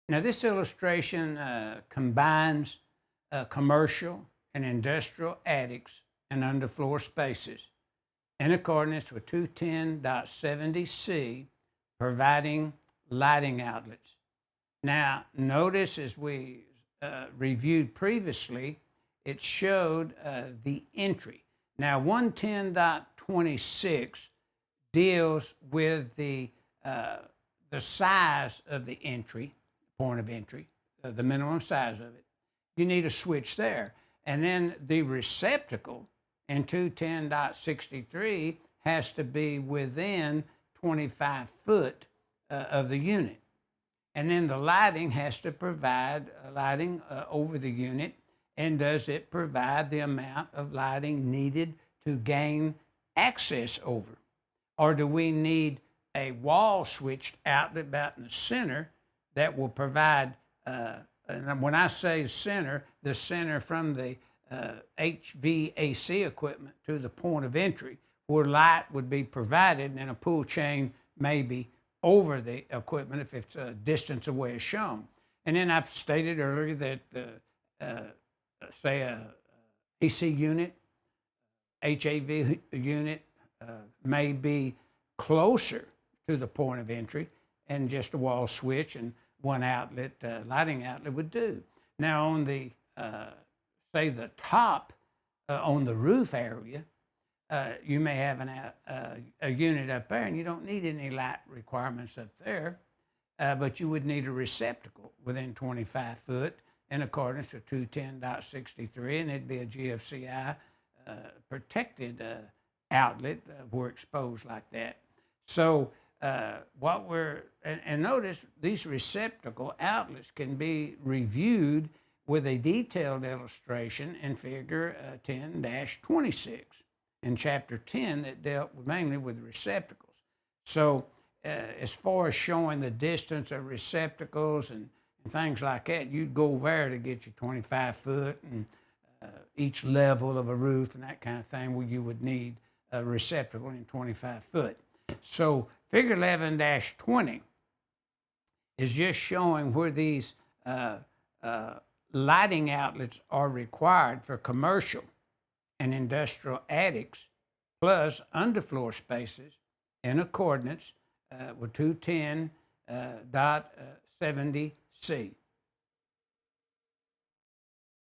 Now, this illustration combines commercial and industrial attics and underfloor spaces in accordance with 210.70C, providing lighting outlets. Now, notice as we reviewed previously, it showed the entry. Now, 110.26 deals with the size of the entry, point of entry, the minimum size of it. You need a switch there. And then the receptacle in 210.63 has to be within 25 foot of the unit. And then the lighting has to provide lighting over the unit. And does it provide the amount of lighting needed to gain access over? Or do we need a wall switched outlet about in the center that will provide, and when I say center, the center from the HVAC equipment to the point of entry, where light would be provided, and then a pull chain maybe over the equipment if it's a distance away as shown. And then I've stated earlier that say a AC unit, HAV unit may be closer to the point of entry, and just a wall switch and one outlet, lighting outlet would do. Now on the, say the top, on the roof area, you may have a unit up there and you don't need any light requirements up there, but you would need a receptacle within 25 foot in accordance with 210.63, and it'd be a GFCI protected outlet where exposed like that. So what we're, and notice these receptacle outlets can be reviewed with a detailed illustration in figure 10-26 in chapter 10 that dealt mainly with receptacles. So as far as showing the distance of receptacles and things like that, you'd go there to get your 25 foot and each level of a roof and that kind of thing where you would need a receptacle in 25 foot. So figure 11-20 is just showing where these lighting outlets are required for commercial and industrial attics plus underfloor spaces in accordance with 210.70C.